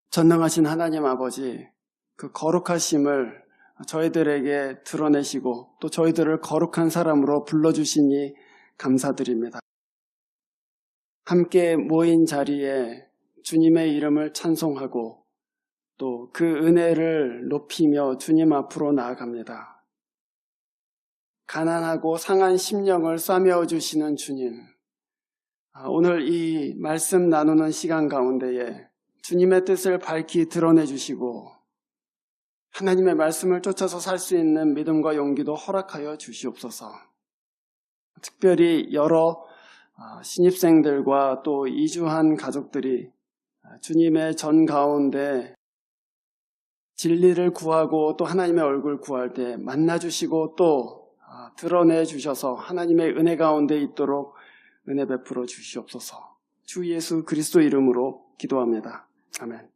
전능하신 하나님 아버지, 그 거룩하심을 저희들에게 드러내시고 또 저희들을 거룩한 사람으로 불러주시니 감사드립니다. 함께 모인 자리에 주님의 이름을 찬송하고 또 그 은혜를 높이며 주님 앞으로 나아갑니다. 가난하고 상한 심령을 싸매어 주시는 주님, 오늘 이 말씀 나누는 시간 가운데에 주님의 뜻을 밝히 드러내 주시고 하나님의 말씀을 쫓아서 살 수 있는 믿음과 용기도 허락하여 주시옵소서. 특별히 여러 신입생들과 또 이주한 가족들이 주님의 전 가운데 진리를 구하고 또 하나님의 얼굴 구할 때 만나주시고 또 드러내 주셔서 하나님의 은혜 가운데 있도록 은혜 베풀어 주시옵소서. 주 예수 그리스도 이름으로 기도합니다. 아멘.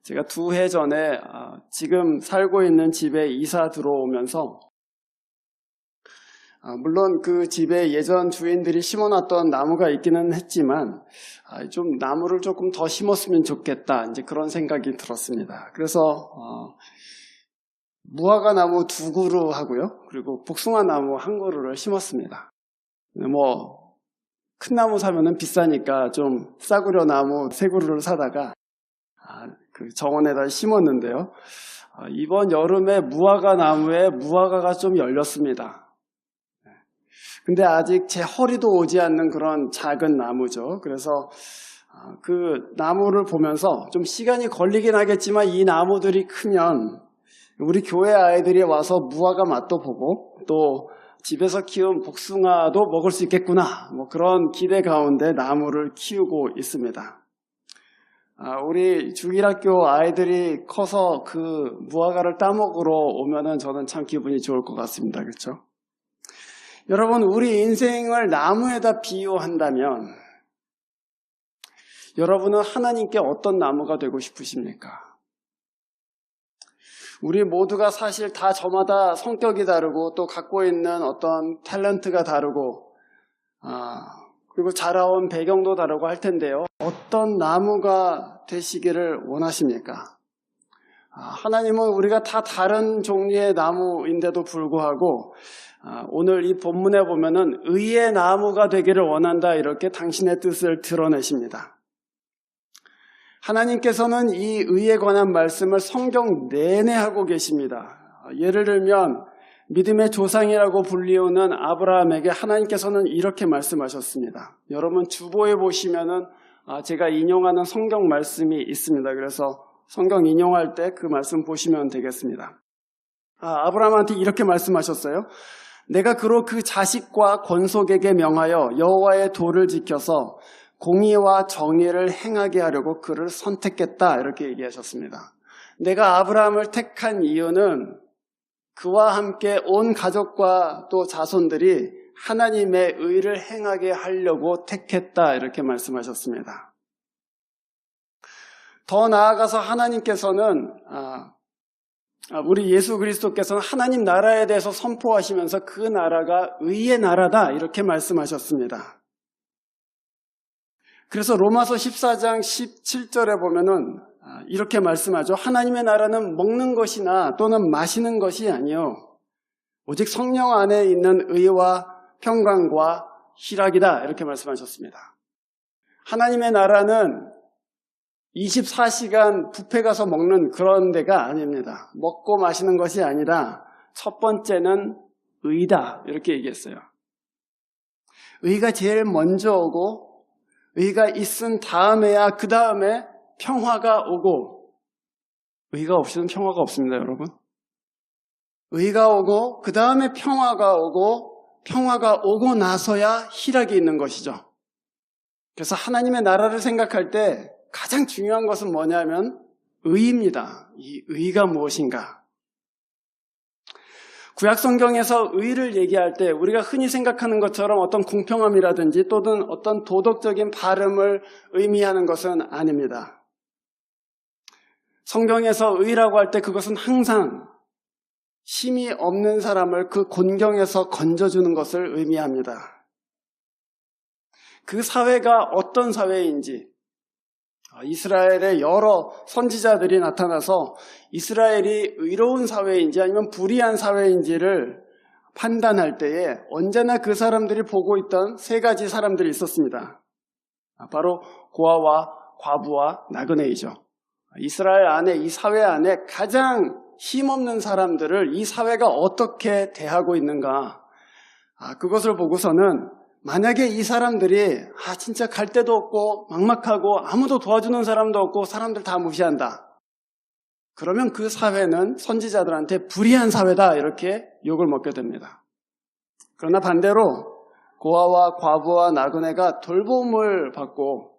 제가 2해 전에 지금 살고 있는 집에 이사 들어오면서 물론 그 집에 예전 주인들이 심어놨던 나무가 있기는 했지만 좀 나무를 조금 더 심었으면 좋겠다, 이제 그런 생각이 들었습니다. 그래서 무화과 나무 2그루 하고요, 그리고 복숭아 나무 1그루를 심었습니다. 큰 나무 사면은 비싸니까 좀 싸구려 나무 3그루를 사다가 그 정원에다 심었는데요. 이번 여름에 무화과 나무에 무화과가 좀 열렸습니다. 근데 아직 제 허리도 오지 않는 그런 작은 나무죠. 그래서 그 나무를 보면서 좀 시간이 걸리긴 하겠지만 이 나무들이 크면 우리 교회 아이들이 와서 무화과 맛도 보고 또 집에서 키운 복숭아도 먹을 수 있겠구나, 그런 기대 가운데 나무를 키우고 있습니다. 우리 주일학교 아이들이 커서 그 무화과를 따먹으러 오면은 저는 참 기분이 좋을 것 같습니다. 그렇죠? 여러분, 우리 인생을 나무에다 비유한다면 여러분은 하나님께 어떤 나무가 되고 싶으십니까? 우리 모두가 사실 다 저마다 성격이 다르고 또 갖고 있는 어떤 탤런트가 다르고 그리고 자라온 배경도 다르고 할 텐데요. 어떤 나무가 되시기를 원하십니까? 하나님은 우리가 다 다른 종류의 나무인데도 불구하고 오늘 이 본문에 보면은 의의 나무가 되기를 원한다, 이렇게 당신의 뜻을 드러내십니다. 하나님께서는 이 의에 관한 말씀을 성경 내내 하고 계십니다. 예를 들면 믿음의 조상이라고 불리우는 아브라함에게 하나님께서는 이렇게 말씀하셨습니다. 여러분 주보에 보시면은 제가 인용하는 성경 말씀이 있습니다. 그래서 성경 인용할 때 그 말씀 보시면 되겠습니다. 아브라함한테 이렇게 말씀하셨어요. 내가 그로 그 자식과 권속에게 명하여 여호와의 도를 지켜서 공의와 정의를 행하게 하려고 그를 선택했다, 이렇게 얘기하셨습니다. 내가 아브라함을 택한 이유는 그와 함께 온 가족과 또 자손들이 하나님의 의를 행하게 하려고 택했다, 이렇게 말씀하셨습니다. 더 나아가서 하나님께서는 우리 예수 그리스도께서는 하나님 나라에 대해서 선포하시면서 그 나라가 의의 나라다, 이렇게 말씀하셨습니다. 그래서 로마서 14장 17절에 보면은 이렇게 말씀하죠. 하나님의 나라는 먹는 것이나 또는 마시는 것이 아니요 오직 성령 안에 있는 의와 평강과 희락이다, 이렇게 말씀하셨습니다. 하나님의 나라는 24시간 뷔페 가서 먹는 그런 데가 아닙니다. 먹고 마시는 것이 아니라 첫 번째는 의다, 이렇게 얘기했어요. 의가 제일 먼저 오고 의가 있은 다음에야 그 다음에 평화가 오고, 의가 없이는 평화가 없습니다, 여러분. 의가 오고 그 다음에 평화가 오고 평화가 오고 나서야 희락이 있는 것이죠. 그래서 하나님의 나라를 생각할 때 가장 중요한 것은 뭐냐면 의입니다. 이 의가 무엇인가? 구약성경에서 의를 얘기할 때 우리가 흔히 생각하는 것처럼 어떤 공평함이라든지 또는 어떤 도덕적인 바름을 의미하는 것은 아닙니다. 성경에서 의라고 할 때 그것은 항상 힘이 없는 사람을 그 곤경에서 건져주는 것을 의미합니다. 그 사회가 어떤 사회인지, 이스라엘의 여러 선지자들이 나타나서 이스라엘이 의로운 사회인지 아니면 불의한 사회인지를 판단할 때에 언제나 그 사람들이 보고 있던 세 가지 사람들이 있었습니다. 바로 고아와 과부와 나그네이죠. 이스라엘 안에, 이 사회 안에 가장 힘없는 사람들을 이 사회가 어떻게 대하고 있는가, 그것을 보고서는 만약에 이 사람들이 진짜 갈 데도 없고 막막하고 아무도 도와주는 사람도 없고 사람들 다 무시한다, 그러면 그 사회는 선지자들한테 불의한 사회다, 이렇게 욕을 먹게 됩니다. 그러나 반대로 고아와 과부와 나그네가 돌봄을 받고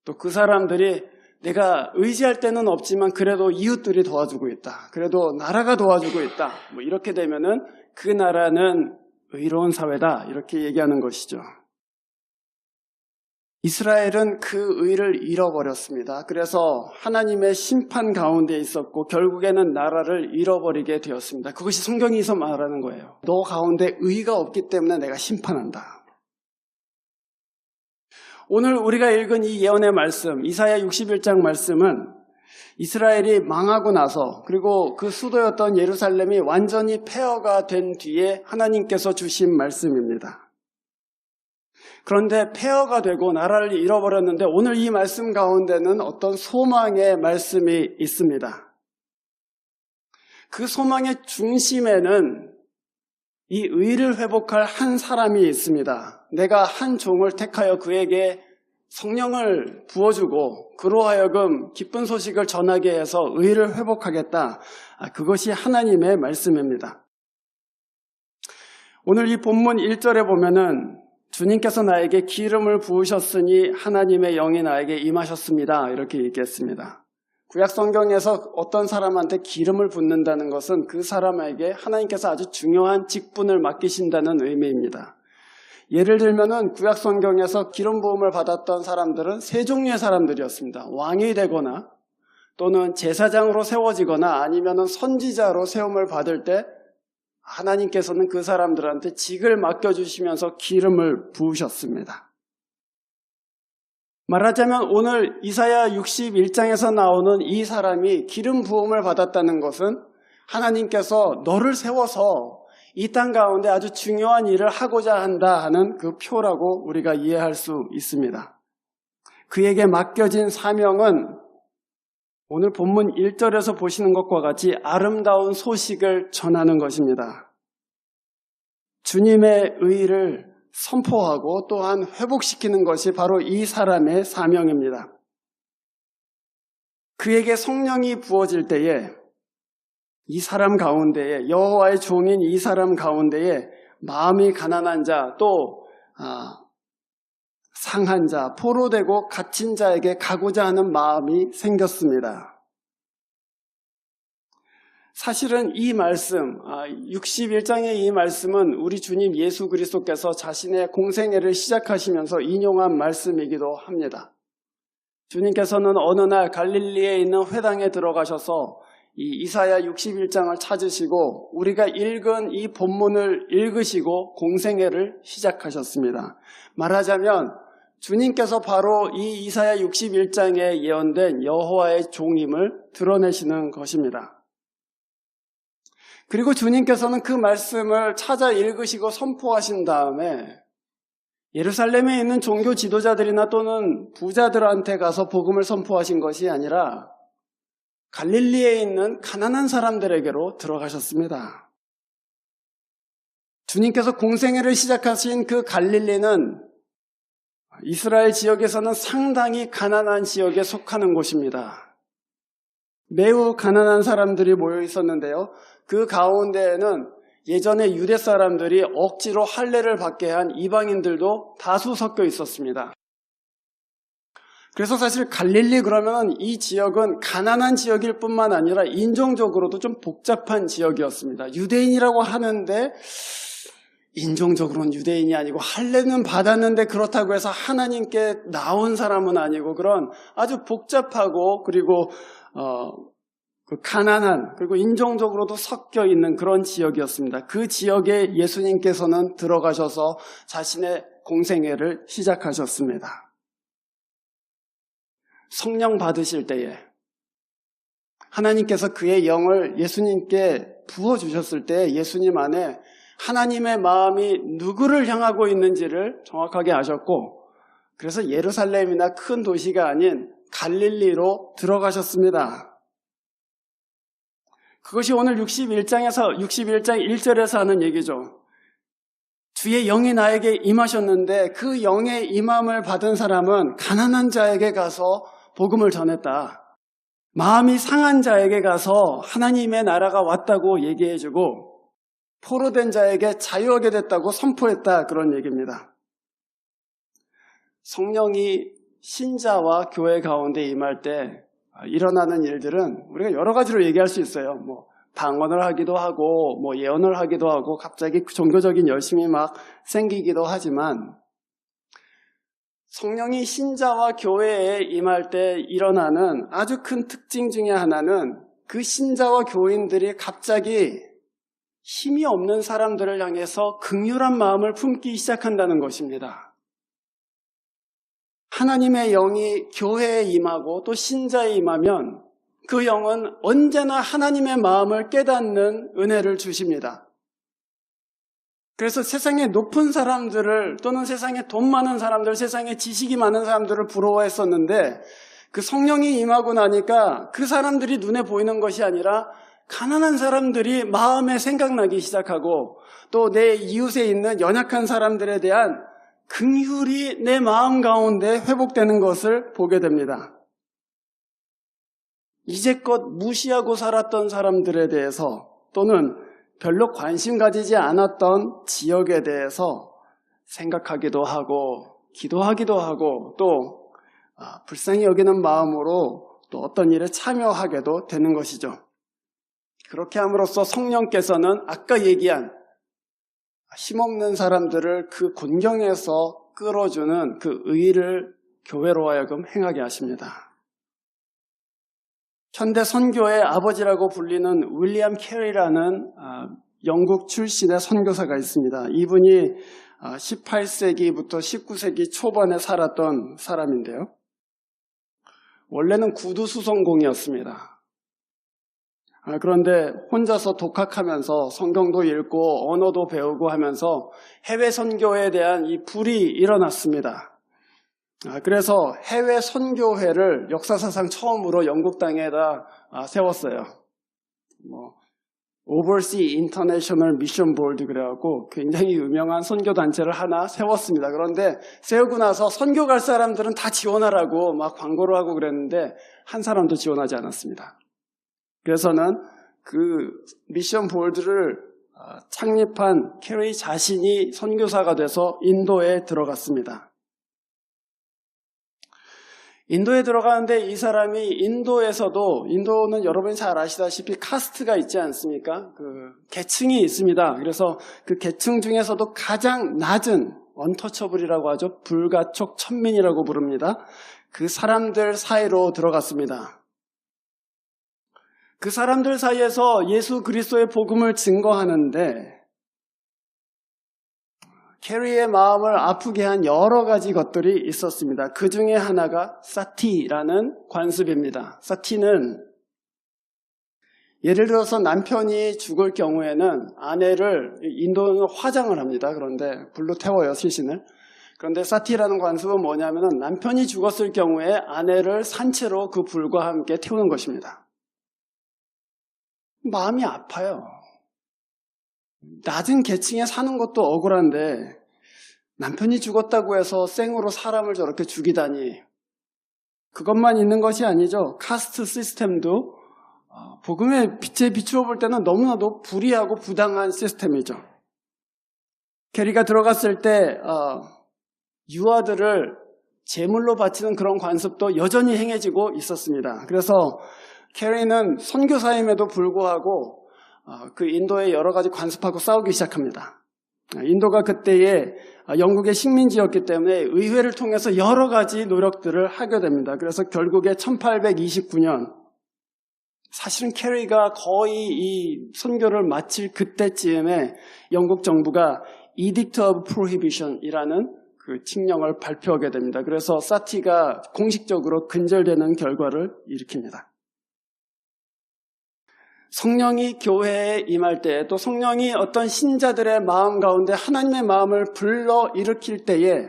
또 그 사람들이 내가 의지할 때는 없지만 그래도 이웃들이 도와주고 있다, 그래도 나라가 도와주고 있다, 이렇게 되면은 그 나라는 의로운 사회다, 이렇게 얘기하는 것이죠. 이스라엘은 그 의를 잃어버렸습니다. 그래서 하나님의 심판 가운데 있었고 결국에는 나라를 잃어버리게 되었습니다. 그것이 성경에서 말하는 거예요. 너 가운데 의가 없기 때문에 내가 심판한다. 오늘 우리가 읽은 이 예언의 말씀, 이사야 61장 말씀은 이스라엘이 망하고 나서, 그리고 그 수도였던 예루살렘이 완전히 폐허가 된 뒤에 하나님께서 주신 말씀입니다. 그런데 폐허가 되고 나라를 잃어버렸는데 오늘 이 말씀 가운데는 어떤 소망의 말씀이 있습니다. 그 소망의 중심에는 이 의를 회복할 한 사람이 있습니다. 내가 한 종을 택하여 그에게 성령을 부어주고 그로 하여금 기쁜 소식을 전하게 해서 의를 회복하겠다. 그것이 하나님의 말씀입니다. 오늘 이 본문 1절에 보면은 주님께서 나에게 기름을 부으셨으니 하나님의 영이 나에게 임하셨습니다, 이렇게 얘기했습니다. 구약 성경에서 어떤 사람한테 기름을 붓는다는 것은 그 사람에게 하나님께서 아주 중요한 직분을 맡기신다는 의미입니다. 예를 들면은 구약 성경에서 기름 부음을 받았던 사람들은 세 종류의 사람들이었습니다. 왕이 되거나 또는 제사장으로 세워지거나 아니면은 선지자로 세움을 받을 때 하나님께서는 그 사람들한테 직을 맡겨주시면서 기름을 부으셨습니다. 말하자면 오늘 이사야 61장에서 나오는 이 사람이 기름 부음을 받았다는 것은 하나님께서 너를 세워서 이 땅 가운데 아주 중요한 일을 하고자 한다 하는 그 표라고 우리가 이해할 수 있습니다. 그에게 맡겨진 사명은 오늘 본문 1절에서 보시는 것과 같이 아름다운 소식을 전하는 것입니다. 주님의 의를 선포하고 또한 회복시키는 것이 바로 이 사람의 사명입니다. 그에게 성령이 부어질 때에 이 사람 가운데에, 여호와의 종인 이 사람 가운데에 마음이 가난한 자, 또 상한 자, 포로되고 갇힌 자에게 가고자 하는 마음이 생겼습니다. 사실은 이 말씀, 61장의 이 말씀은 우리 주님 예수 그리스도께서 자신의 공생애를 시작하시면서 인용한 말씀이기도 합니다. 주님께서는 어느 날 갈릴리에 있는 회당에 들어가셔서 이 이사야 61장을 찾으시고 우리가 읽은 이 본문을 읽으시고 공생애를 시작하셨습니다. 말하자면 주님께서 바로 이 이사야 61장에 예언된 여호와의 종임을 드러내시는 것입니다. 그리고 주님께서는 그 말씀을 찾아 읽으시고 선포하신 다음에 예루살렘에 있는 종교 지도자들이나 또는 부자들한테 가서 복음을 선포하신 것이 아니라 갈릴리에 있는 가난한 사람들에게로 들어가셨습니다. 주님께서 공생애를 시작하신 그 갈릴리는 이스라엘 지역에서는 상당히 가난한 지역에 속하는 곳입니다. 매우 가난한 사람들이 모여 있었는데요. 그 가운데에는 예전에 유대 사람들이 억지로 할례를 받게 한 이방인들도 다수 섞여 있었습니다. 그래서 사실 갈릴리 그러면 이 지역은 가난한 지역일 뿐만 아니라 인종적으로도 좀 복잡한 지역이었습니다. 유대인이라고 하는데 인종적으로는 유대인이 아니고 할례는 받았는데 그렇다고 해서 하나님께 나온 사람은 아니고 그런 아주 복잡하고 그리고 가난한 그리고 인종적으로도 섞여 있는 그런 지역이었습니다. 그 지역에 예수님께서는 들어가셔서 자신의 공생애를 시작하셨습니다. 성령 받으실 때에 하나님께서 그의 영을 예수님께 부어주셨을 때 예수님 안에 하나님의 마음이 누구를 향하고 있는지를 정확하게 아셨고 그래서 예루살렘이나 큰 도시가 아닌 갈릴리로 들어가셨습니다. 그것이 오늘 61장 1절에서 하는 얘기죠. 주의 영이 나에게 임하셨는데 그 영의 임함을 받은 사람은 가난한 자에게 가서 복음을 전했다. 마음이 상한 자에게 가서 하나님의 나라가 왔다고 얘기해주고 포로된 자에게 자유하게 됐다고 선포했다. 그런 얘기입니다. 성령이 신자와 교회 가운데 임할 때 일어나는 일들은 우리가 여러 가지로 얘기할 수 있어요. 방언을 하기도 하고 예언을 하기도 하고 갑자기 종교적인 열심이 막 생기기도 하지만 성령이 신자와 교회에 임할 때 일어나는 아주 큰 특징 중에 하나는 그 신자와 교인들이 갑자기 힘이 없는 사람들을 향해서 긍휼한 마음을 품기 시작한다는 것입니다. 하나님의 영이 교회에 임하고 또 신자에 임하면 그 영은 언제나 하나님의 마음을 깨닫는 은혜를 주십니다. 그래서 세상에 높은 사람들을 또는 세상에 돈 많은 사람들, 세상에 지식이 많은 사람들을 부러워했었는데 그 성령이 임하고 나니까 그 사람들이 눈에 보이는 것이 아니라 가난한 사람들이 마음에 생각나기 시작하고 또 내 이웃에 있는 연약한 사람들에 대한 긍휼이 내 마음 가운데 회복되는 것을 보게 됩니다. 이제껏 무시하고 살았던 사람들에 대해서 또는 별로 관심 가지지 않았던 지역에 대해서 생각하기도 하고 기도하기도 하고 또 불쌍히 여기는 마음으로 또 어떤 일에 참여하게도 되는 것이죠. 그렇게 함으로써 성령께서는 아까 얘기한 힘없는 사람들을 그 곤경에서 끌어주는 그 의를 교회로 하여금 행하게 하십니다. 현대 선교의 아버지라고 불리는 윌리엄 캐리라는 영국 출신의 선교사가 있습니다. 이분이 18세기부터 19세기 초반에 살았던 사람인데요. 원래는 구두수성공이었습니다. 그런데 혼자서 독학하면서 성경도 읽고 언어도 배우고 하면서 해외 선교에 대한 이 불이 일어났습니다. 그래서 해외 선교회를 역사사상 처음으로 영국 땅에다 세웠어요. Overseas International Mission Board 그래갖고 굉장히 유명한 선교 단체를 하나 세웠습니다. 그런데 세우고 나서 선교 갈 사람들은 다 지원하라고 막 광고를 하고 그랬는데 한 사람도 지원하지 않았습니다. 그래서는 그 미션 보드를 창립한 캐리 자신이 선교사가 돼서 인도에 들어갔습니다. 인도에 들어가는데 이 사람이 인도는 여러분이 잘 아시다시피 카스트가 있지 않습니까? 그 계층이 있습니다. 그래서 그 계층 중에서도 가장 낮은 언터처블이라고 하죠. 불가촉 천민이라고 부릅니다. 그 사람들 사이로 들어갔습니다. 그 사람들 사이에서 예수 그리스도의 복음을 증거하는데 캐리의 마음을 아프게 한 여러 가지 것들이 있었습니다. 그 중에 하나가 사티라는 관습입니다. 사티는 예를 들어서 남편이 죽을 경우에는 아내를, 인도는 화장을 합니다. 그런데 불로 태워요, 시신을. 그런데 사티라는 관습은 뭐냐면 남편이 죽었을 경우에 아내를 산채로 그 불과 함께 태우는 것입니다. 마음이 아파요. 낮은 계층에 사는 것도 억울한데 남편이 죽었다고 해서 생으로 사람을 저렇게 죽이다니. 그것만 있는 것이 아니죠. 카스트 시스템도 복음의 빛에 비추어 볼 때는 너무나도 불의하고 부당한 시스템이죠. 캐리가 들어갔을 때 유아들을 제물로 바치는 그런 관습도 여전히 행해지고 있었습니다. 그래서 캐리는 선교사임에도 불구하고 그 인도의 여러 가지 관습하고 싸우기 시작합니다. 인도가 그때에 영국의 식민지였기 때문에 의회를 통해서 여러 가지 노력들을 하게 됩니다. 그래서 결국에 1829년 사실은 캐리가 거의 이 선교를 마칠 그때쯤에 영국 정부가 Edict of Prohibition이라는 그 칙령을 발표하게 됩니다. 그래서 사티가 공식적으로 근절되는 결과를 일으킵니다. 성령이 교회에 임할 때, 또 성령이 어떤 신자들의 마음 가운데 하나님의 마음을 불러 일으킬 때에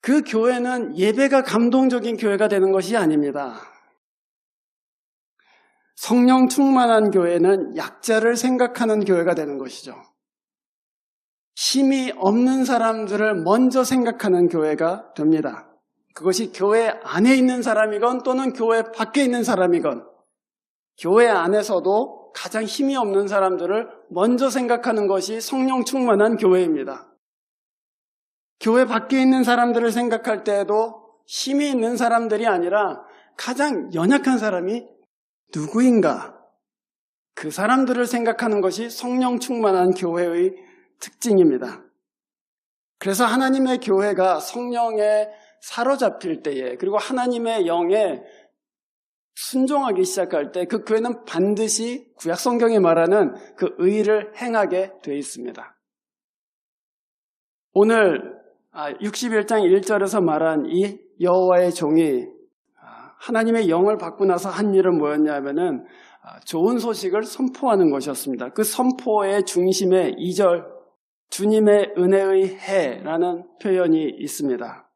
그 교회는 예배가 감동적인 교회가 되는 것이 아닙니다. 성령 충만한 교회는 약자를 생각하는 교회가 되는 것이죠. 힘이 없는 사람들을 먼저 생각하는 교회가 됩니다. 그것이 교회 안에 있는 사람이건 또는 교회 밖에 있는 사람이건 교회 안에서도 가장 힘이 없는 사람들을 먼저 생각하는 것이 성령 충만한 교회입니다. 교회 밖에 있는 사람들을 생각할 때에도 힘이 있는 사람들이 아니라 가장 연약한 사람이 누구인가? 그 사람들을 생각하는 것이 성령 충만한 교회의 특징입니다. 그래서 하나님의 교회가 성령에 사로잡힐 때에, 그리고 하나님의 영에 순종하기 시작할 때 그 교회는 반드시 구약 성경이 말하는 그 의를 행하게 되어 있습니다. 오늘 61장 1절에서 말한 이 여호와의 종이 하나님의 영을 받고 나서 한 일은 뭐였냐면은 좋은 소식을 선포하는 것이었습니다. 그 선포의 중심에 2절 주님의 은혜의 해라는 표현이 있습니다.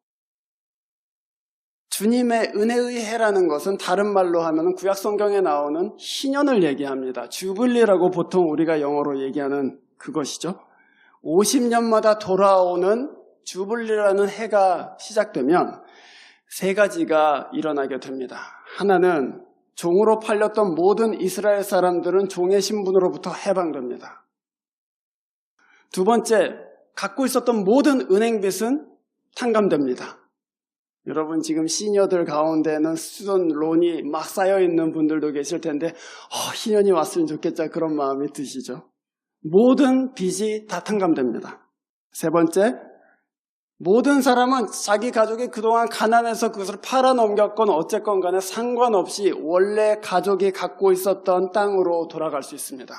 주님의 은혜의 해라는 것은 다른 말로 하면 구약 성경에 나오는 희년을 얘기합니다. 주블리라고 보통 우리가 영어로 얘기하는 그것이죠. 50년마다 돌아오는 주블리라는 해가 시작되면 세 가지가 일어나게 됩니다. 하나는 종으로 팔렸던 모든 이스라엘 사람들은 종의 신분으로부터 해방됩니다. 두 번째, 갖고 있었던 모든 은행빚은 탕감됩니다. 여러분 지금 시니어들 가운데는 스튜던트 론이 막 쌓여있는 분들도 계실 텐데 희년이 왔으면 좋겠다 그런 마음이 드시죠. 모든 빚이 다 탕감됩니다. 세 번째, 모든 사람은 자기 가족이 그동안 가난해서 그것을 팔아넘겼건 어쨌건 간에 상관없이 원래 가족이 갖고 있었던 땅으로 돌아갈 수 있습니다.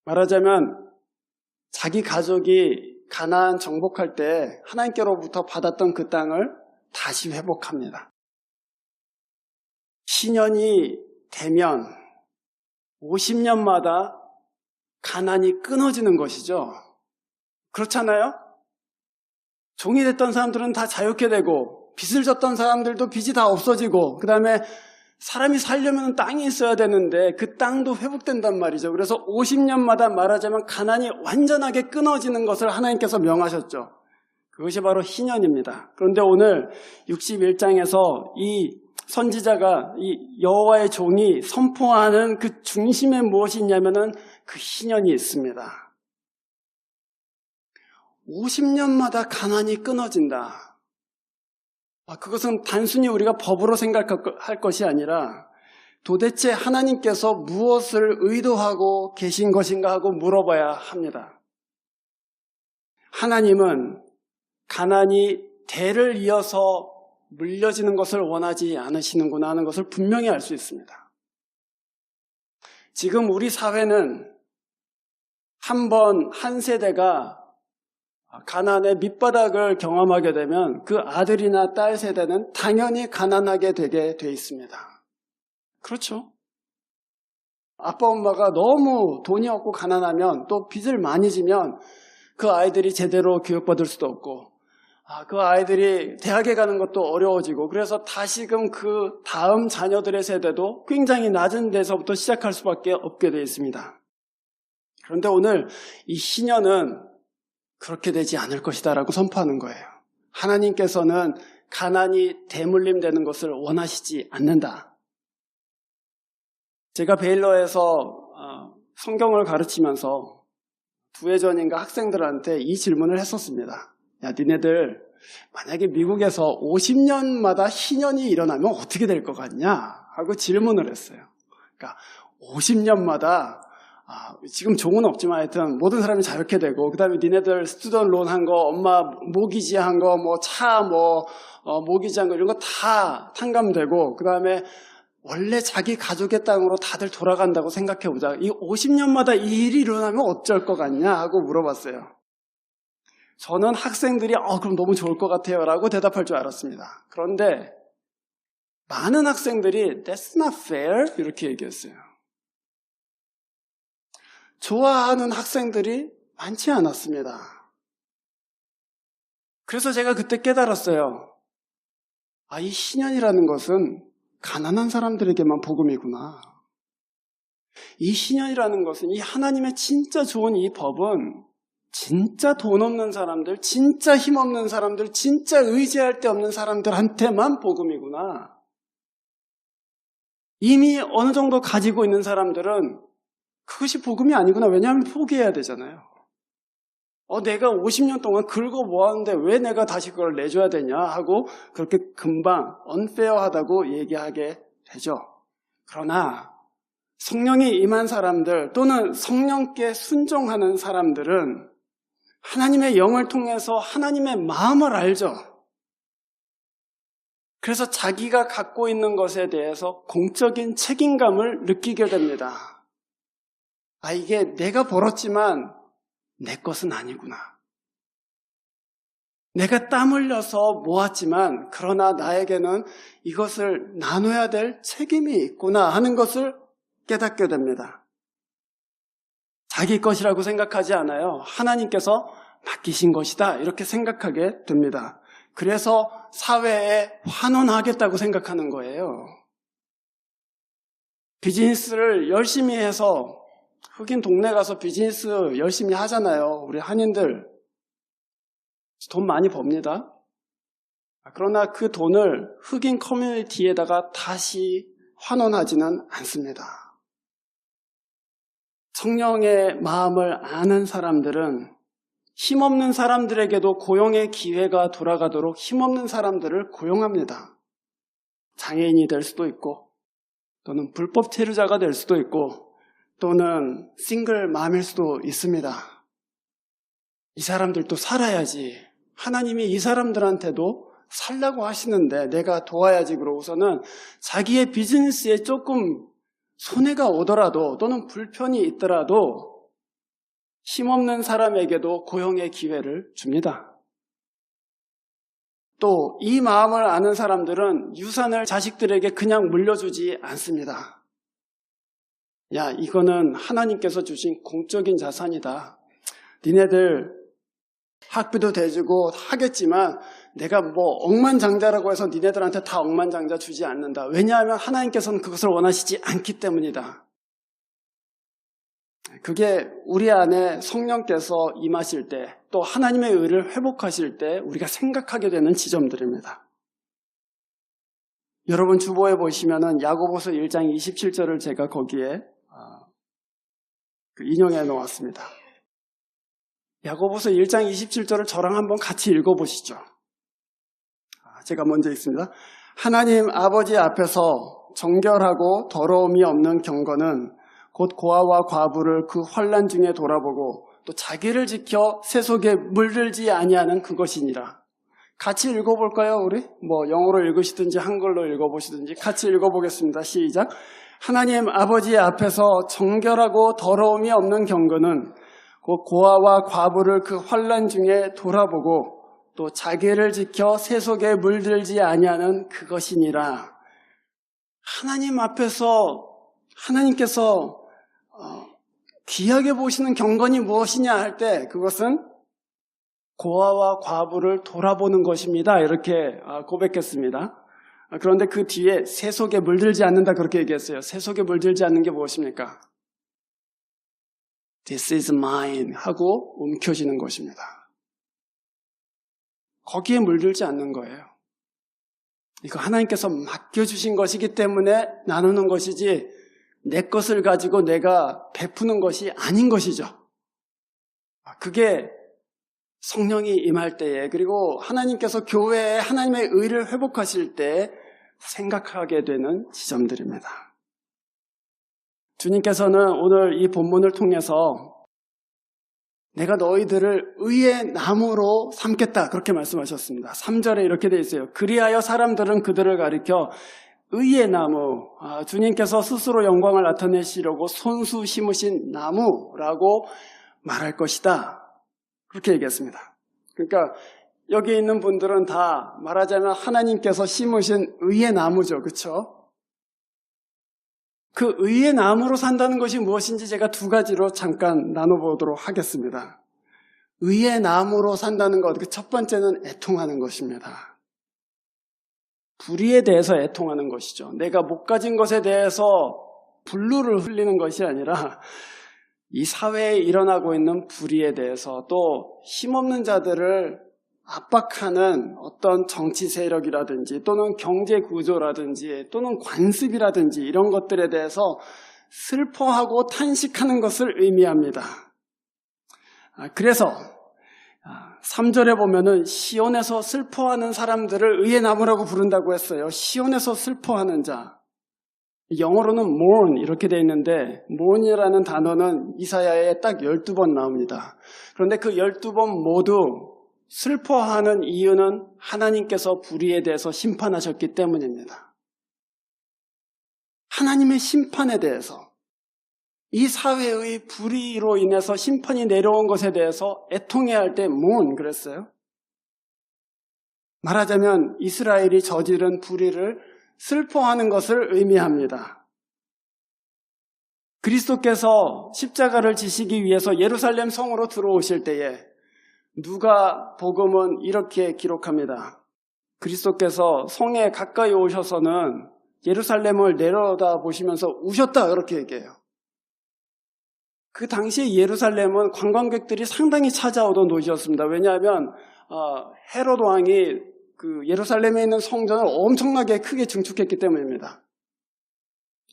말하자면 자기 가족이 가나안 정복할 때 하나님께로부터 받았던 그 땅을 다시 회복합니다. 시년이 되면 50년마다 가난이 끊어지는 것이죠. 그렇잖아요? 종이 됐던 사람들은 다 자유케 되고 빚을 졌던 사람들도 빚이 다 없어지고 그 다음에 사람이 살려면 땅이 있어야 되는데 그 땅도 회복된단 말이죠. 그래서 50년마다 말하자면 가난이 완전하게 끊어지는 것을 하나님께서 명하셨죠. 그것이 바로 희년입니다. 그런데 오늘 61장에서 이 선지자가 이 여호와의 종이 선포하는 그 중심에 무엇이 있냐면은 그 희년이 있습니다. 50년마다 가난이 끊어진다. 그것은 단순히 우리가 법으로 생각할 것이 아니라 도대체 하나님께서 무엇을 의도하고 계신 것인가 하고 물어봐야 합니다. 하나님은 가난이 대를 이어서 물려지는 것을 원하지 않으시는구나 하는 것을 분명히 알 수 있습니다. 지금 우리 사회는 한 세대가 가난의 밑바닥을 경험하게 되면 그 아들이나 딸 세대는 당연히 가난하게 되게 돼 있습니다. 그렇죠? 아빠 엄마가 너무 돈이 없고 가난하면 또 빚을 많이 지면 그 아이들이 제대로 교육받을 수도 없고 그 아이들이 대학에 가는 것도 어려워지고 그래서 다시금 그 다음 자녀들의 세대도 굉장히 낮은 데서부터 시작할 수밖에 없게 되어 있습니다. 그런데 오늘 이 희년은 그렇게 되지 않을 것이다 라고 선포하는 거예요. 하나님께서는 가난이 대물림되는 것을 원하시지 않는다. 제가 베일러에서 성경을 가르치면서 2해 전인가 학생들한테 이 질문을 했었습니다. 야, 니네들 만약에 미국에서 50년마다 희년이 일어나면 어떻게 될 것 같냐? 하고 질문을 했어요. 그러니까 50년마다 지금 종은 없지만 하여튼 모든 사람이 자유케 되고 그 다음에 니네들 스튜던트 론 한 거, 엄마 모기지 한 거, 모기지 한 거 이런 거 다 탕감되고 그 다음에 원래 자기 가족의 땅으로 다들 돌아간다고 생각해보자. 이 50년마다 이 일이 일어나면 어쩔 것 같냐 하고 물어봤어요. 저는 학생들이 그럼 너무 좋을 것 같아요 라고 대답할 줄 알았습니다. 그런데 많은 학생들이 That's not fair 이렇게 얘기했어요. 좋아하는 학생들이 많지 않았습니다. 그래서 제가 그때 깨달았어요. 이 신년이라는 것은 가난한 사람들에게만 복음이구나. 이 신년이라는 것은, 이 하나님의 진짜 좋은 이 법은 진짜 돈 없는 사람들, 진짜 힘없는 사람들, 진짜 의지할 데 없는 사람들한테만 복음이구나. 이미 어느 정도 가지고 있는 사람들은 그것이 복음이 아니구나. 왜냐하면 포기해야 되잖아요. 내가 50년 동안 긁어 모았는데 왜 내가 다시 그걸 내줘야 되냐 하고 그렇게 금방 unfair하다고 얘기하게 되죠. 그러나 성령이 임한 사람들 또는 성령께 순종하는 사람들은 하나님의 영을 통해서 하나님의 마음을 알죠. 그래서 자기가 갖고 있는 것에 대해서 공적인 책임감을 느끼게 됩니다. 이게 내가 벌었지만 내 것은 아니구나. 내가 땀 흘려서 모았지만 그러나 나에게는 이것을 나눠야 될 책임이 있구나 하는 것을 깨닫게 됩니다. 자기 것이라고 생각하지 않아요. 하나님께서 맡기신 것이다 이렇게 생각하게 됩니다. 그래서 사회에 환원하겠다고 생각하는 거예요. 비즈니스를 열심히 해서 흑인 동네 가서 비즈니스 열심히 하잖아요. 우리 한인들 돈 많이 법니다. 그러나 그 돈을 흑인 커뮤니티에다가 다시 환원하지는 않습니다. 성령의 마음을 아는 사람들은 힘없는 사람들에게도 고용의 기회가 돌아가도록 힘없는 사람들을 고용합니다. 장애인이 될 수도 있고 또는 불법 체류자가 될 수도 있고 또는 싱글맘일 수도 있습니다. 이 사람들도 살아야지. 하나님이 이 사람들한테도 살라고 하시는데 내가 도와야지 그러고서는 자기의 비즈니스에 조금 손해가 오더라도 또는 불편이 있더라도 힘없는 사람에게도 고용의 기회를 줍니다. 또 이 마음을 아는 사람들은 유산을 자식들에게 그냥 물려주지 않습니다. 야, 이거는 하나님께서 주신 공적인 자산이다. 니네들 학비도 대주고 하겠지만 내가 억만장자라고 해서 니네들한테 다 억만장자 주지 않는다. 왜냐하면 하나님께서는 그것을 원하시지 않기 때문이다. 그게 우리 안에 성령께서 임하실 때 또 하나님의 의를 회복하실 때 우리가 생각하게 되는 지점들입니다. 여러분 주보에 보시면은 야고보서 1장 27절을 제가 거기에 인용해 놓았습니다. 야고보서 1장 27절을 저랑 한번 같이 읽어보시죠. 제가 먼저 읽습니다. 하나님 아버지 앞에서 정결하고 더러움이 없는 경건은 곧 고아와 과부를 그 환난 중에 돌아보고 또 자기를 지켜 새 속에 물들지 아니하는 그것이니라. 같이 읽어볼까요, 우리? 영어로 읽으시든지 한글로 읽어보시든지 같이 읽어보겠습니다. 시작. 하나님 아버지 앞에서 정결하고 더러움이 없는 경건은 곧 고아와 과부를 그 환난 중에 돌아보고 또 자기를 지켜 새 속에 물들지 아니하는 그것이니라. 하나님 앞에서 하나님께서 귀하게 보시는 경건이 무엇이냐 할 때 그것은 고아와 과부를 돌아보는 것입니다. 이렇게 고백했습니다. 그런데 그 뒤에 새 속에 물들지 않는다 그렇게 얘기했어요. 새 속에 물들지 않는 게 무엇입니까? This is mine 하고 움켜쥐는 것입니다. 거기에 물들지 않는 거예요. 이거 하나님께서 맡겨주신 것이기 때문에 나누는 것이지 내 것을 가지고 내가 베푸는 것이 아닌 것이죠. 그게 성령이 임할 때에 그리고 하나님께서 교회에 하나님의 의를 회복하실 때 생각하게 되는 지점들입니다. 주님께서는 오늘 이 본문을 통해서 내가 너희들을 의의 나무로 삼겠다 그렇게 말씀하셨습니다. 3절에 이렇게 되어 있어요. 그리하여 사람들은 그들을 가리켜 의의 나무, 주님께서 스스로 영광을 나타내시려고 손수 심으신 나무라고 말할 것이다. 그렇게 얘기했습니다. 그러니까 여기 있는 분들은 다 말하자면 하나님께서 심으신 의의 나무죠. 그렇죠? 그 의의 나무로 산다는 것이 무엇인지 제가 두 가지로 잠깐 나눠보도록 하겠습니다. 의의 나무로 산다는 것, 그 첫 번째는 애통하는 것입니다. 불의에 대해서 애통하는 것이죠. 내가 못 가진 것에 대해서 분노를 흘리는 것이 아니라 이 사회에 일어나고 있는 불의에 대해서 또 힘없는 자들을 압박하는 어떤 정치 세력이라든지 또는 경제 구조라든지 또는 관습이라든지 이런 것들에 대해서 슬퍼하고 탄식하는 것을 의미합니다. 그래서 3절에 보면은 시온에서 슬퍼하는 사람들을 의의 나무라고 부른다고 했어요. 시온에서 슬퍼하는 자. 영어로는 mourn 이렇게 되어 있는데 mourn이라는 단어는 이사야에 딱 12번 나옵니다. 그런데 그 12번 모두 슬퍼하는 이유는 하나님께서 불의에 대해서 심판하셨기 때문입니다. 하나님의 심판에 대해서 이 사회의 불의로 인해서 심판이 내려온 것에 대해서 애통해야 할 때 mourn 그랬어요. 말하자면 이스라엘이 저지른 불의를 슬퍼하는 것을 의미합니다. 그리스도께서 십자가를 지시기 위해서 예루살렘 성으로 들어오실 때에 누가 복음은 이렇게 기록합니다. 그리스도께서 성에 가까이 오셔서는 예루살렘을 내려다보시면서 우셨다 그렇게 얘기해요. 그 당시에 예루살렘은 관광객들이 상당히 찾아오던 도시였습니다. 왜냐하면 헤롯 왕이 그 예루살렘에 있는 성전을 엄청나게 크게 증축했기 때문입니다.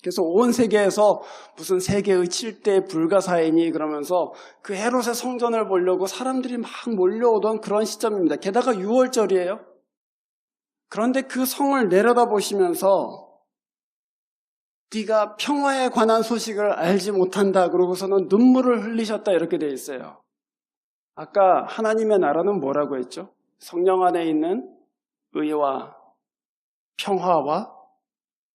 그래서 온 세계에서 무슨 세계의 7대 불가사이니 그러면서 그 헤롯의 성전을 보려고 사람들이 막 몰려오던 그런 시점입니다. 게다가 6월절이에요. 그런데 그 성을 내려다보시면서 네가 평화에 관한 소식을 알지 못한다 그러고서는 눈물을 흘리셨다 이렇게 되어 있어요. 아까 하나님의 나라는 뭐라고 했죠? 성령 안에 있는 의와 평화와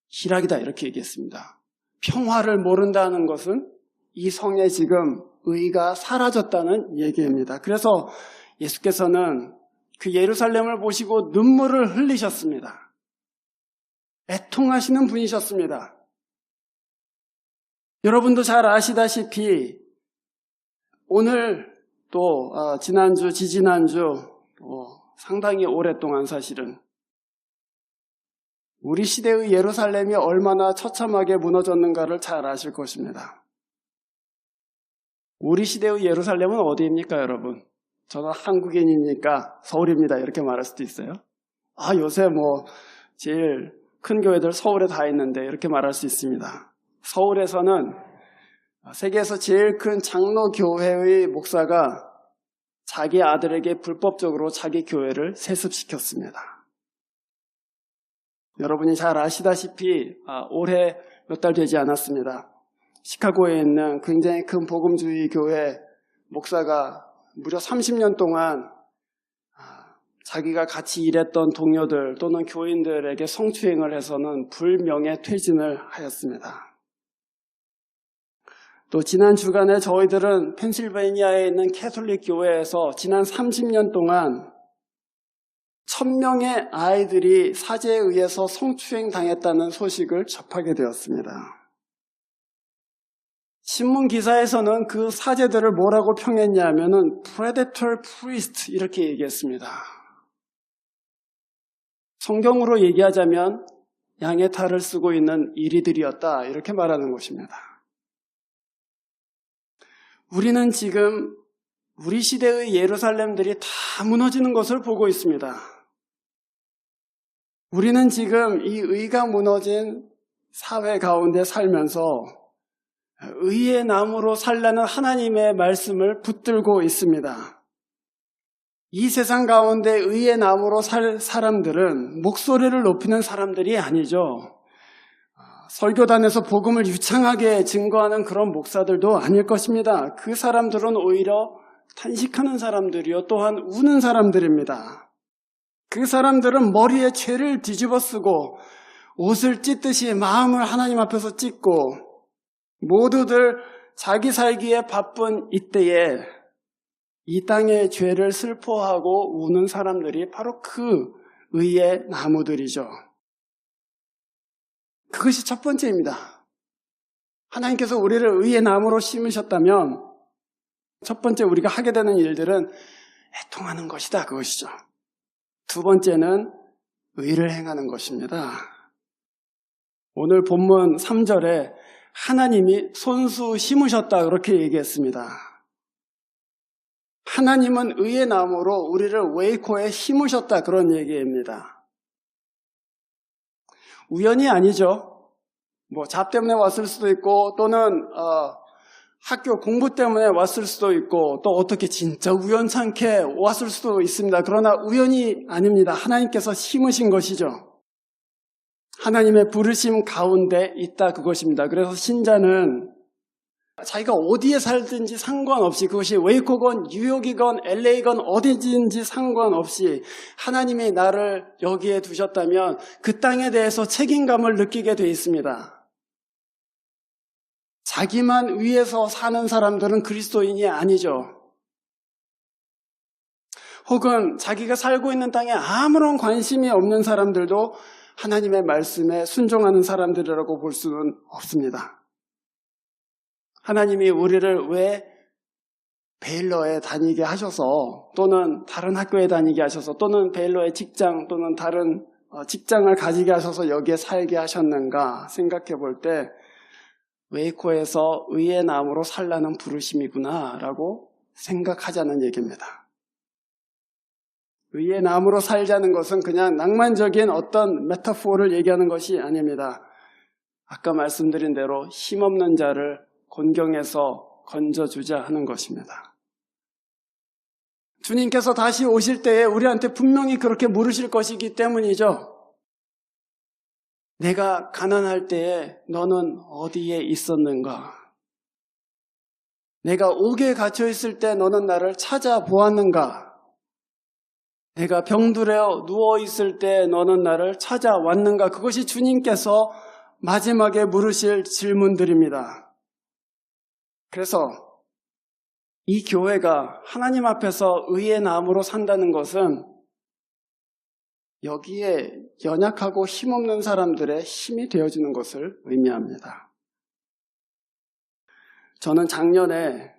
희락이다 이렇게 얘기했습니다. 평화를 모른다는 것은 이 성에 지금 의가 사라졌다는 얘기입니다. 그래서 예수께서는 그 예루살렘을 보시고 눈물을 흘리셨습니다. 애통하시는 분이셨습니다. 여러분도 잘 아시다시피 오늘 또 지난주, 지지난주 상당히 오랫동안 사실은 우리 시대의 예루살렘이 얼마나 처참하게 무너졌는가를 잘 아실 것입니다. 우리 시대의 예루살렘은 어디입니까, 여러분? 저는 한국인이니까 서울입니다. 이렇게 말할 수도 있어요. 요새 제일 큰 교회들 서울에 다 있는데 이렇게 말할 수 있습니다. 서울에서는 세계에서 제일 큰 장로교회의 목사가 자기 아들에게 불법적으로 자기 교회를 세습시켰습니다. 여러분이 잘 아시다시피 올해 몇 달 되지 않았습니다. 시카고에 있는 굉장히 큰 복음주의 교회 목사가 무려 30년 동안 자기가 같이 일했던 동료들 또는 교인들에게 성추행을 해서는 불명예 퇴진을 하였습니다. 또 지난 주간에 저희들은 펜실베니아에 있는 캐톨릭 교회에서 지난 30년 동안 1000명의 아이들이 사제에 의해서 성추행 당했다는 소식을 접하게 되었습니다. 신문 기사에서는 그 사제들을 뭐라고 평했냐면은 predator priest 이렇게 얘기했습니다. 성경으로 얘기하자면 양의 탈을 쓰고 있는 이리들이었다 이렇게 말하는 것입니다. 우리는 지금 우리 시대의 예루살렘들이 다 무너지는 것을 보고 있습니다. 우리는 지금 이 의가 무너진 사회 가운데 살면서 의의 나무로 살라는 하나님의 말씀을 붙들고 있습니다. 이 세상 가운데 의의 나무로 살 사람들은 목소리를 높이는 사람들이 아니죠. 설교단에서 복음을 유창하게 증거하는 그런 목사들도 아닐 것입니다. 그 사람들은 오히려 탄식하는 사람들이요 또한 우는 사람들입니다. 그 사람들은 머리에 죄를 뒤집어 쓰고 옷을 찢듯이 마음을 하나님 앞에서 찢고 모두들 자기 살기에 바쁜 이때에 이 땅의 죄를 슬퍼하고 우는 사람들이 바로 그 의의 나무들이죠. 그것이 첫 번째입니다. 하나님께서 우리를 의의 나무로 심으셨다면 첫 번째 우리가 하게 되는 일들은 애통하는 것이다, 그것이죠. 두 번째는 의를 행하는 것입니다. 오늘 본문 3절에 하나님이 손수 심으셨다 그렇게 얘기했습니다. 하나님은 의의 나무로 우리를 웨이코에 심으셨다 그런 얘기입니다. 우연이 아니죠. 뭐 잡 때문에 왔을 수도 있고 또는 학교 공부 때문에 왔을 수도 있고 또 어떻게 진짜 우연찮게 왔을 수도 있습니다. 그러나 우연이 아닙니다. 하나님께서 심으신 것이죠. 하나님의 부르심 가운데 있다 그것입니다. 그래서 신자는 자기가 어디에 살든지 상관없이 그것이 웨이코건 뉴욕이건 LA건 어디든지 상관없이 하나님이 나를 여기에 두셨다면 그 땅에 대해서 책임감을 느끼게 돼 있습니다. 자기만 위해서 사는 사람들은 그리스도인이 아니죠. 혹은 자기가 살고 있는 땅에 아무런 관심이 없는 사람들도 하나님의 말씀에 순종하는 사람들이라고 볼 수는 없습니다. 하나님이 우리를 왜 베일러에 다니게 하셔서 또는 다른 학교에 다니게 하셔서 또는 베일러의 직장 또는 다른 직장을 가지게 하셔서 여기에 살게 하셨는가 생각해 볼 때 웨이코에서 의의 나무로 살라는 부르심이구나 라고 생각하자는 얘기입니다. 의의 나무로 살자는 것은 그냥 낭만적인 어떤 메타포를 얘기하는 것이 아닙니다. 아까 말씀드린 대로 힘없는 자를 곤경에서 건져주자 하는 것입니다. 주님께서 다시 오실 때에 우리한테 분명히 그렇게 물으실 것이기 때문이죠. 내가 가난할 때에 너는 어디에 있었는가? 내가 옥에 갇혀 있을 때 너는 나를 찾아보았는가? 내가 병들어 누워 있을 때 너는 나를 찾아왔는가? 그것이 주님께서 마지막에 물으실 질문들입니다. 그래서 이 교회가 하나님 앞에서 의의 나무로 산다는 것은 여기에 연약하고 힘없는 사람들의 힘이 되어주는 것을 의미합니다. 저는 작년에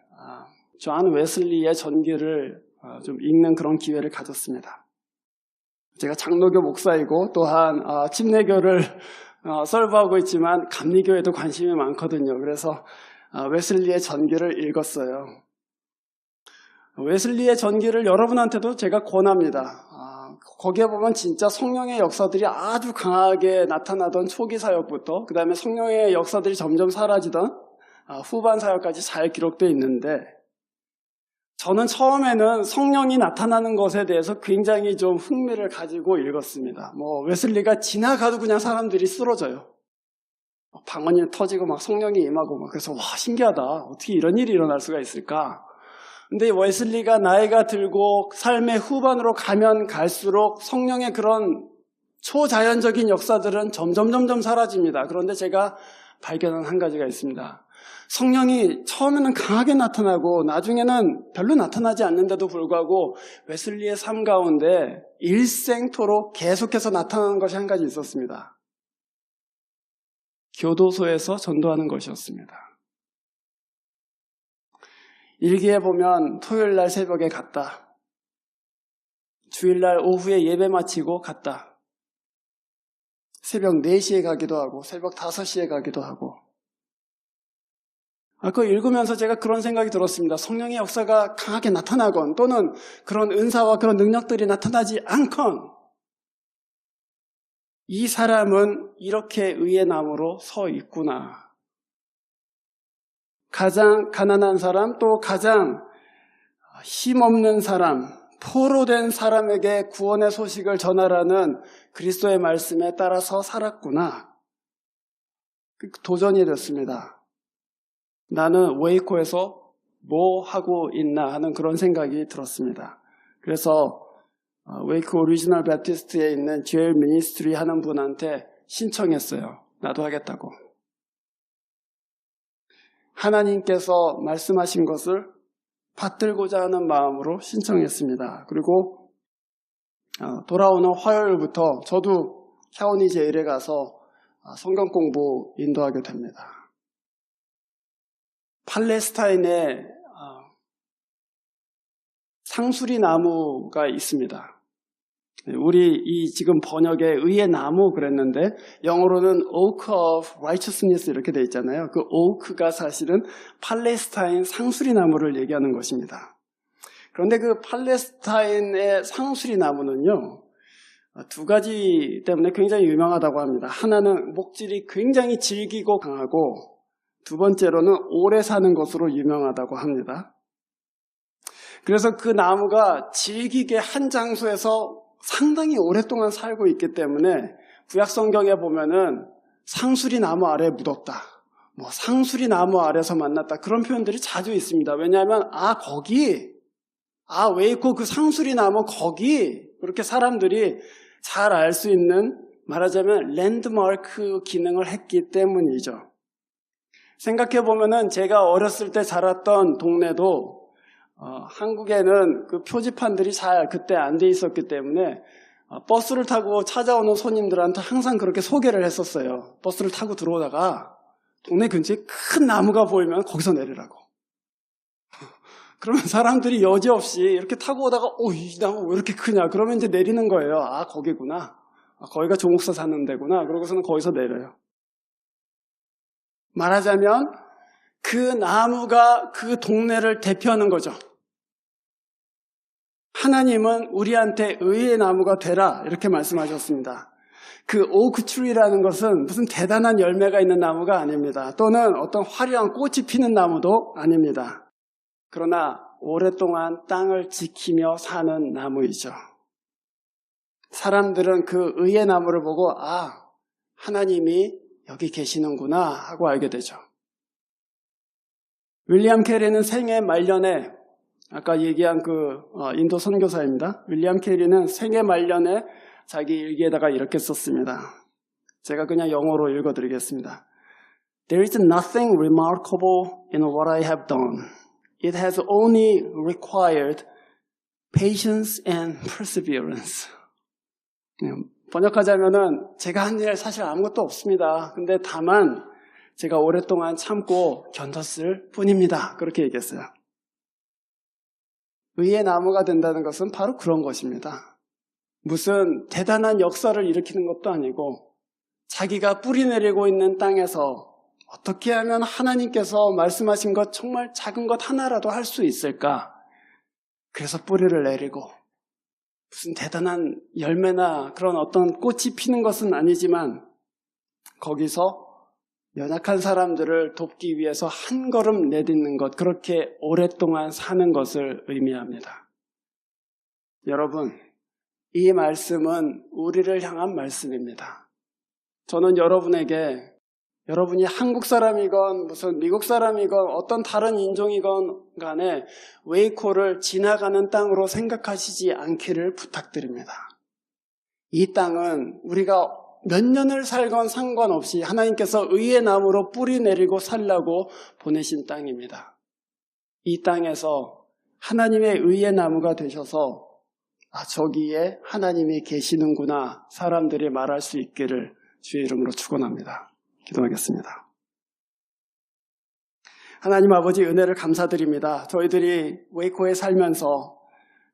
존 웨슬리의 전기를 좀 읽는 그런 기회를 가졌습니다. 제가 장로교 목사이고 또한 침례교를 설교하고 있지만 감리교에도 관심이 많거든요. 그래서 웨슬리의 전기를 읽었어요. 웨슬리의 전기를 여러분한테도 제가 권합니다. 거기에 보면 진짜 성령의 역사들이 아주 강하게 나타나던 초기 사역부터 그 다음에 성령의 역사들이 점점 사라지던 후반 사역까지 잘 기록되어 있는데 저는 처음에는 성령이 나타나는 것에 대해서 굉장히 좀 흥미를 가지고 읽었습니다. 웨슬리가 지나가도 그냥 사람들이 쓰러져요. 방언이 터지고 막 성령이 임하고 막 그래서 와 신기하다. 어떻게 이런 일이 일어날 수가 있을까? 근데 웨슬리가 나이가 들고 삶의 후반으로 가면 갈수록 성령의 그런 초자연적인 역사들은 점점 사라집니다. 그런데 제가 발견한 한 가지가 있습니다. 성령이 처음에는 강하게 나타나고 나중에는 별로 나타나지 않는데도 불구하고 웨슬리의 삶 가운데 일생토록 계속해서 나타나는 것이 한 가지 있었습니다. 교도소에서 전도하는 것이었습니다. 일기에 보면 토요일날 새벽에 갔다. 주일날 오후에 예배 마치고 갔다. 새벽 4시에 가기도 하고 새벽 5시에 가기도 하고 그거 읽으면서 제가 그런 생각이 들었습니다. 성령의 역사가 강하게 나타나건 또는 그런 은사와 그런 능력들이 나타나지 않건 이 사람은 이렇게 의의 나무로 서 있구나. 가장 가난한 사람 또 가장 힘없는 사람 포로된 사람에게 구원의 소식을 전하라는 그리스도의 말씀에 따라서 살았구나. 도전이 됐습니다. 나는 웨이코에서 뭐 하고 있나 하는 그런 생각이 들었습니다. 그래서 웨이코 오리지널 배티스트에 있는 제일 미니스트리 하는 분한테 신청했어요. 나도 하겠다고. 하나님께서 말씀하신 것을 받들고자 하는 마음으로 신청했습니다. 그리고 돌아오는 화요일부터 저도 샤오니 제일에 가서 성경 공부 인도하게 됩니다. 팔레스타인에 상수리 나무가 있습니다. 우리 이 지금 번역에 의의 나무 그랬는데 영어로는 Oak of Righteousness 이렇게 돼 있잖아요. 그 오크가 사실은 팔레스타인 상수리 나무를 얘기하는 것입니다. 그런데 그 팔레스타인의 상수리 나무는요, 두 가지 때문에 굉장히 유명하다고 합니다. 하나는 목질이 굉장히 질기고 강하고, 두 번째로는 오래 사는 것으로 유명하다고 합니다. 그래서 그 나무가 질기게 한 장소에서 상당히 오랫동안 살고 있기 때문에 구약 성경에 보면은 상수리 나무 아래에 묻었다, 상수리 나무 아래에서 만났다, 그런 표현들이 자주 있습니다. 왜냐하면 웨이코 그 상수리 나무 거기, 그렇게 사람들이 잘 알 수 있는, 말하자면 랜드마크 기능을 했기 때문이죠. 생각해 보면은 제가 어렸을 때 자랐던 동네도 한국에는 그 표지판들이 잘 그때 안 돼 있었기 때문에 버스를 타고 찾아오는 손님들한테 항상 그렇게 소개를 했었어요. 버스를 타고 들어오다가 동네 근처에 큰 나무가 보이면 거기서 내리라고. 그러면 사람들이 여지없이 이렇게 타고 오다가 이 나무 왜 이렇게 크냐, 그러면 이제 내리는 거예요. 거기구나, 거기가 조목사 사는 데구나, 그러고서는 거기서 내려요. 말하자면 그 나무가 그 동네를 대표하는 거죠. 하나님은 우리한테 의의 나무가 되라, 이렇게 말씀하셨습니다. 그 오크트리라는 것은 무슨 대단한 열매가 있는 나무가 아닙니다. 또는 어떤 화려한 꽃이 피는 나무도 아닙니다. 그러나 오랫동안 땅을 지키며 사는 나무이죠. 사람들은 그 의의 나무를 보고 하나님이 여기 계시는구나 하고 알게 되죠. 윌리엄 캐리는 생애 말년에, 아까 얘기한 인도 선교사입니다. 윌리엄 캐리는 생애 말년에 자기 일기에다가 이렇게 썼습니다. 제가 그냥 영어로 읽어드리겠습니다. There is nothing remarkable in what I have done. It has only required patience and perseverance. 번역하자면은 제가 한 일 사실 아무것도 없습니다. 근데 다만 제가 오랫동안 참고 견뎠을 뿐입니다. 그렇게 얘기했어요. 의의 나무가 된다는 것은 바로 그런 것입니다. 무슨 대단한 역사를 일으키는 것도 아니고 자기가 뿌리 내리고 있는 땅에서 어떻게 하면 하나님께서 말씀하신 것 정말 작은 것 하나라도 할 수 있을까? 그래서 뿌리를 내리고 무슨 대단한 열매나 그런 어떤 꽃이 피는 것은 아니지만 거기서 연약한 사람들을 돕기 위해서 한 걸음 내딛는 것, 그렇게 오랫동안 사는 것을 의미합니다. 여러분, 이 말씀은 우리를 향한 말씀입니다. 저는 여러분에게, 여러분이 한국 사람이건 무슨 미국 사람이건 어떤 다른 인종이건 간에 웨이코를 지나가는 땅으로 생각하시지 않기를 부탁드립니다. 이 땅은 우리가 몇 년을 살건 상관없이 하나님께서 의의 나무로 뿌리 내리고 살라고 보내신 땅입니다. 이 땅에서 하나님의 의의 나무가 되셔서 저기에 하나님이 계시는구나 사람들이 말할 수 있기를 주의 이름으로 축원합니다. 기도하겠습니다. 하나님 아버지, 은혜를 감사드립니다. 저희들이 웨이코에 살면서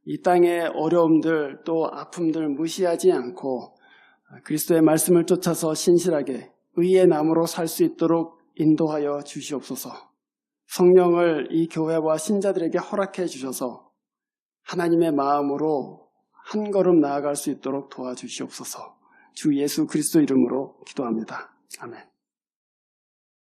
이 땅의 어려움들 또 아픔들 무시하지 않고 그리스도의 말씀을 쫓아서 신실하게 의의 나무로 살 수 있도록 인도하여 주시옵소서. 성령을 이 교회와 신자들에게 허락해 주셔서 하나님의 마음으로 한 걸음 나아갈 수 있도록 도와주시옵소서. 주 예수 그리스도 이름으로 기도합니다. 아멘.